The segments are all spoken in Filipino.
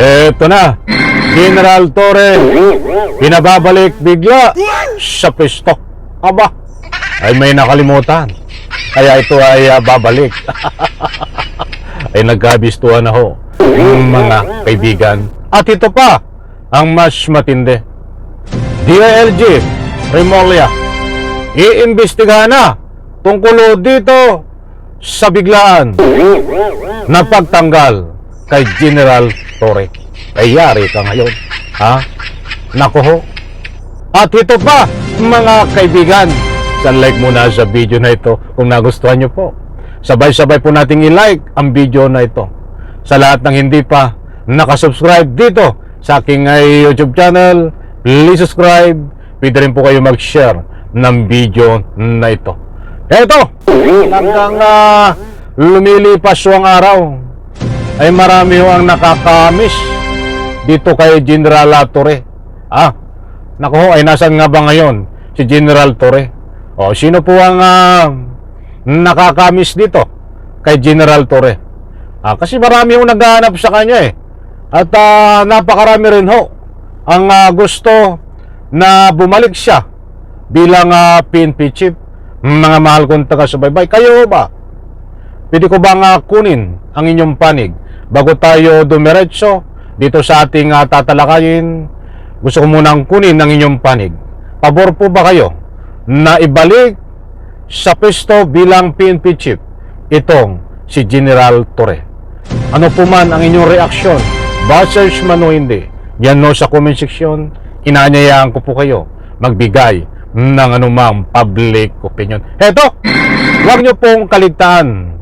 Eto na, General Torre, pinababalik bigla sa pwesto. Aba, ay may nakalimutan. Kaya ito ay babalik. Ay nagkabistuhan na ho, mga kaibigan. At ito pa, ang mas matindi. DILG, Remulla, iimbestigahan na tungkol dito sa biglaan na pagtanggal kay General Torre. Ay yari ka ngayon, ha? Naku ho. At ito pa, mga kaibigan, like muna sa video na ito kung nagustuhan nyo po. Sabay-sabay po nating i-like ang video na ito. Sa lahat ng hindi pa nakasubscribe dito sa aking YouTube channel, please subscribe. Pwede rin po kayo mag-share ng video na ito. Eto, hanggang lumilipas ang araw, ay marami ho ang nakakamiss dito kay General Torre. Naku ho, ay nasan nga ba ngayon si General Torre? O, sino po ang nakakamiss dito kay General Torre? Kasi marami ho naghahanap sa kanya At napakarami rin ho ang gusto na bumalik siya bilang PNP chief. Mga mahal kong taga-subaybay, kayo ba? Pwede ko bang kunin ang inyong panig bago tayo dumiretso dito sa ating tatalakayin? Gusto ko munang kunin ang inyong panig. Pabor po ba kayo na ibalik sa pwesto bilang PNP chief itong si General Torre? Ano po man ang inyong reaksyon, bashers man o hindi, yan no sa comment section. Inaanyayaan ko po kayo magbigay ng anumang public opinion. Heto, huwag nyo pong kaligtaan,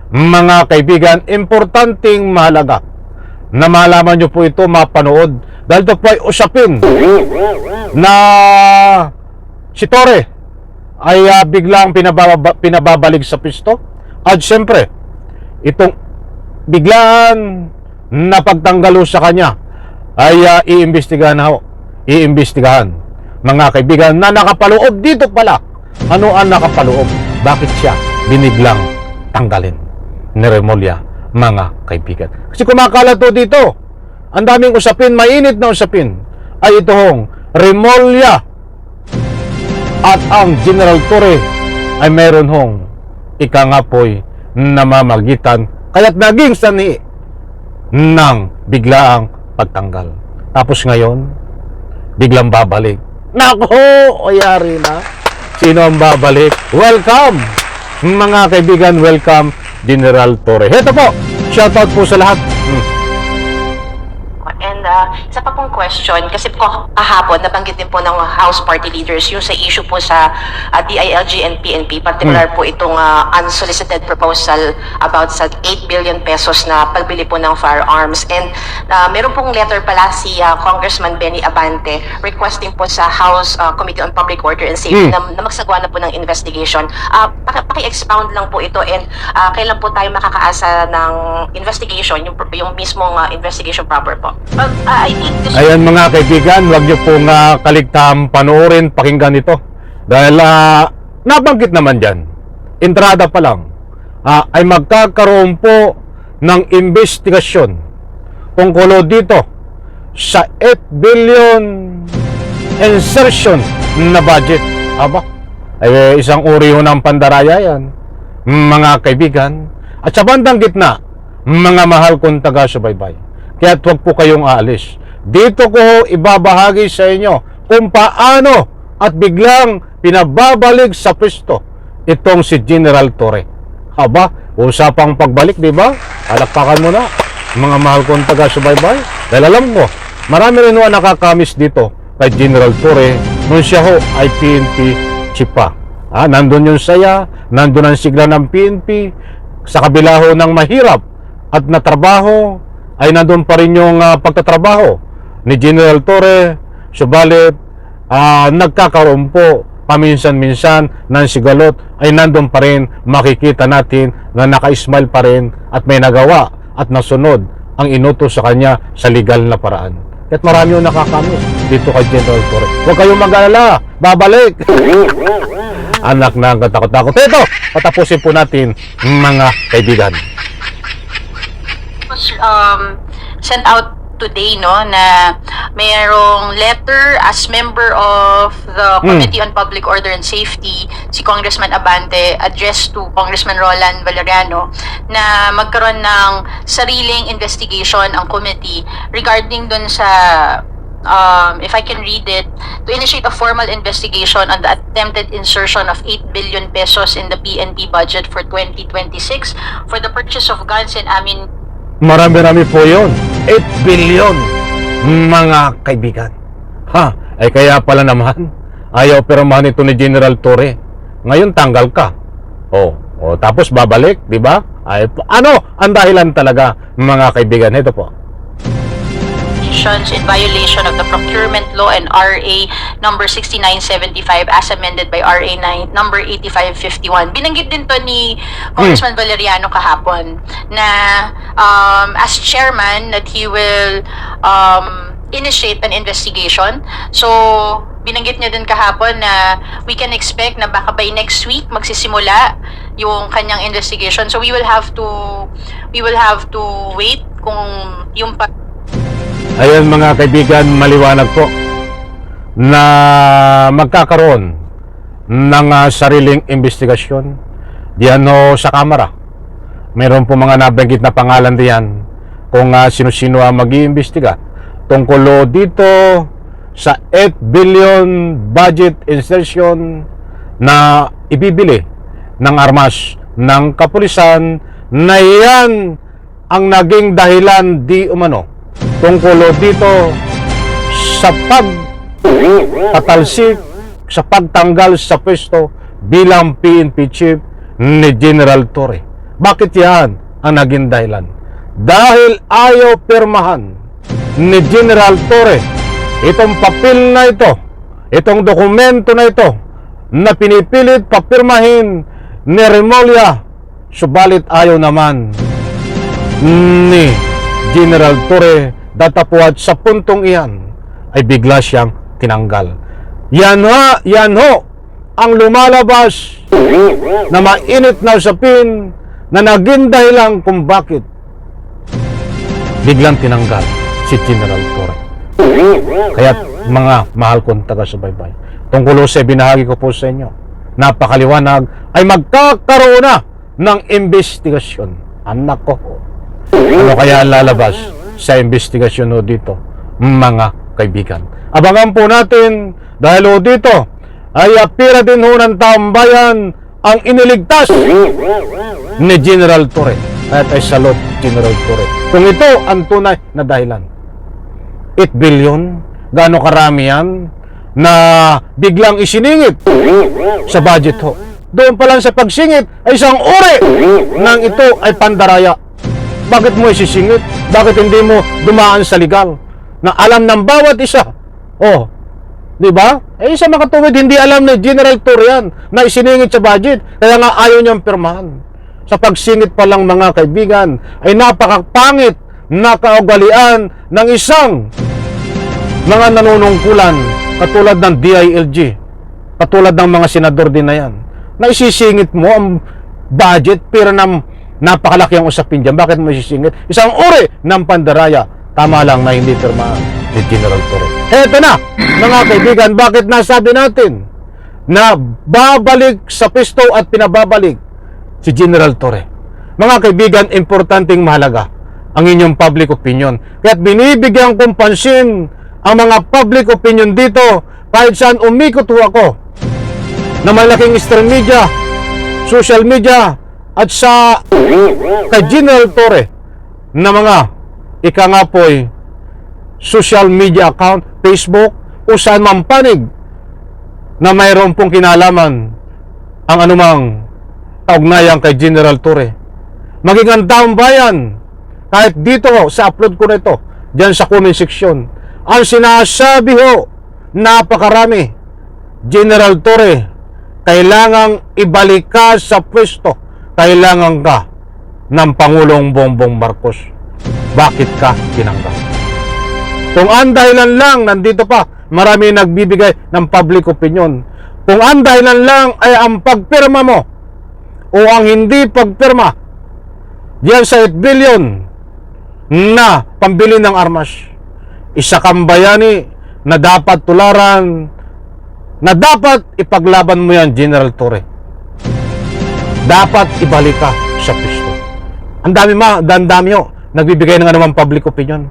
mga kaibigan, importanteng mahalaga na malaman nyo po ito, mapanood, dahil ito po ay usapin na si Torre ay biglang pinababalik sa pwesto. At siyempre, itong biglaan na pagtanggalo sa kanya ay iimbestigahan na ho. Iimbestigahan, mga kaibigan, na nakapaloob dito pala. Ano ang nakapaloob? Bakit siya biniglang tanggalin ni Remulla, mga kaibigan? Kasi kumakalat to dito, ang daming usapin, mainit na usapin, ay itong Remulla at ang General Torre ay meron hong ikangapoy namamagitan, kaya't naging sani ng biglaang pagtanggal. Tapos ngayon, biglang babalik. Nako, oyari na. Sino ang babalik? Welcome, mga kaibigan, welcome General Torre. Heto po, shoutout po sa lahat. And isa pa pong question, kasi po kahapon nabanggit din po ng House Party Leaders yung sa issue po sa DILG and PNP, particular po itong unsolicited proposal about sa 8 billion pesos na pagbili po ng firearms. And meron pong letter pala si Congressman Benny Abante requesting po sa House Committee on Public Order and Safety na magsagawa na po ng investigation. Paki-expound lang po ito, and kailan po tayo makakaasa ng investigation, yung mismong investigation proper po. Ayan mga kaibigan, huwag niyo pong kaligtaan panoorin, pakinggan ito. Dahil nabanggit naman dyan, entrada pa lang, ay magkakaroon po ng investigasyon tungkol dito sa 8 billion insertion na budget. Ay isang uri ho ng pandaraya yan, mga kaibigan. At sa bandang gitna, mga mahal kong taga-subaybay, kaya huwag po kayong aalis. Dito ko ibabahagi sa inyo kung paano at biglang pinababalik sa pwesto itong si General Torre. Usapang pagbalik, di ba? Alakpakan mo na, mga mahal kong taga-subaybay. Dahil alam mo, marami rin ang nakakamiss dito kay General Torre nung siya ho ay PNP chief pa. Nandun yung saya, nandun ang sigla ng PNP, sa kabila ho ng mahirap at natrabaho, ay nandun pa rin yung pagtatrabaho ni General Torre. Subalit, nagkakaroon po paminsan-minsan ng sigalot, ay nandun pa rin makikita natin na naka-smile pa rin at may nagawa at nasunod ang inutos sa kanya sa legal na paraan. At marami yung nakakamiss dito kay General Torre. Huwag kayong mag-alala, babalik. Anak na ang katakot-takot. Ito, patapusin po natin, mga kaibigan. Sent out today, no, na mayroong letter as member of the Committee on Public Order and Safety, si Congressman Abante, addressed to Congressman Roland Valeriano, na magkaroon ng sariling investigation ang committee regarding dun sa if I can read it, to initiate a formal investigation on the attempted insertion of 8 billion pesos in the PNP budget for 2026 for the purchase of guns and ammunition. Marami-rami po yun. 8 billion, mga kaibigan. Ay kaya pala naman, ayaw pirmahan ito ni General Torre. Ngayon tanggal ka. Tapos babalik, di ba? Ay, ano ang dahilan talaga, mga kaibigan? Ito po. In violation of the procurement law and RA number 6975 as amended by RA 9 number 8551. Binanggit din to ni Congressman Valeriano kahapon na as chairman that he will initiate an investigation. So binanggit niya din kahapon na we can expect na baka by next week magsisimula yung kanyang investigation. So we will have to wait kung yung Ayan mga kaibigan, maliwanag po na magkakaroon ng sariling investigasyon diyan sa Kamara. Mayroon po mga nabanggit na pangalan diyan kung sino-sino ang mag-iimbestiga tungkol dito sa 8 billion budget insertion na ibibili ng armas ng kapulisan na yan ang naging dahilan di umano tungkol dito sa pagtatalsik, sa pagtanggal sa pwesto bilang PNP chief ni General Torre. Bakit yan ang naging dahilan? Dahil ayaw pirmahan ni General Torre itong papel na ito, itong dokumento na ito na pinipilit papirmahin ni Remulla, subalit ayaw naman ni General Torre datapuat sa puntong iyan ay bigla siyang tinanggal. Yan ho ang lumalabas na mainit na usapin na naging dahilan kung bakit biglang tinanggal si General Torre. Kaya mga mahal kong taga-subaybay, tungkol sa binahagi ko po sa inyo, napakaliwanag ay magkakaroon na ng investigasyon. Anak ko, ano kaya ang lalabas sa investigasyon dito, mga kaibigan? Abangan po natin dahil dito ay apira din ng taong bayan ang iniligtas ni General Torre. At ay salot General Torre. Kung ito ang tunay na dahilan, 8 billion, gaano karami yan na biglang isiningit sa budget ho. Doon pa lang sa pagsingit ay isang uri nang ito ay pandaraya. Bakit mo isisingit? Bakit hindi mo dumaan sa legal na alam ng bawat isa? Di ba? Sa makatuwid, hindi alam ni General Torre yan na isiningit sa budget. Kaya nga ayaw niyang pirmahan. Sa pagsingit pa lang, mga kaibigan, ay napakapangit na kaugalian ng isang mga nanunungkulan katulad ng DILG, katulad ng mga senador din na yan, na isisingit mo ang budget pero napakalaki ang usapin dyan. Bakit mo isisingit? Isang uri ng pandaraya. Tama lang na hindi pirmahan ni General Torre. Eto na, mga kaibigan, bakit nasabi natin na babalik sa pisto at pinababalik si General Torre? Mga kaibigan, importanteng mahalaga ang inyong public opinion. Kaya't binibigyan kong pansin ang mga public opinion dito kahit saan umikot ako na malaking stream media, social media, at sa kay General Torre na mga ika nga po'y social media account, Facebook, o saan man panig na mayroon pong kinalaman ang anumang kaugnayan kay General Torre. Maging ang taong bayan, kahit dito sa upload ko na ito, dyan sa comment section, ang sinasabi ho, napakarami. General Torre, kailangang ibalik ka sa pwesto. Kailangan ka ng Pangulong Bongbong Marcos. Bakit ka tinanggal? Kung ang dahilan lang, nandito pa, marami nagbibigay ng public opinion. Kung ang dahilan lang ay ang pagpirma mo o ang hindi pagpirma diyan sa 8 billion na pambili ng armas, isa kang bayani na dapat tularan, na dapat ipaglaban mo yan, General Torre. Dapat ibalik ka sa pwesto. Ang dami ho, nagbibigay ng anumang public opinion.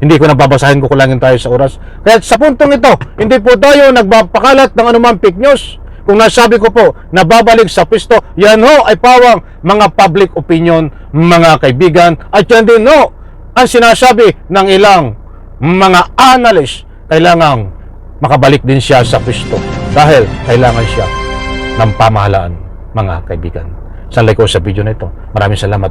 Hindi ko nababasahin, kukulangin tayo sa oras. Kaya sa puntong ito, hindi po tayo nagpapakalat ng anumang fake news. Kung nasabi ko po, nababalik sa pwesto, yan ho ay pawang mga public opinion, mga kaibigan. At yan din ho, ang sinasabi ng ilang mga analyst, kailangang makabalik din siya sa pwesto. Dahil kailangan siya ng pamahalaan, mga kaibigan. Sanlay ko sa video na ito. Maraming salamat.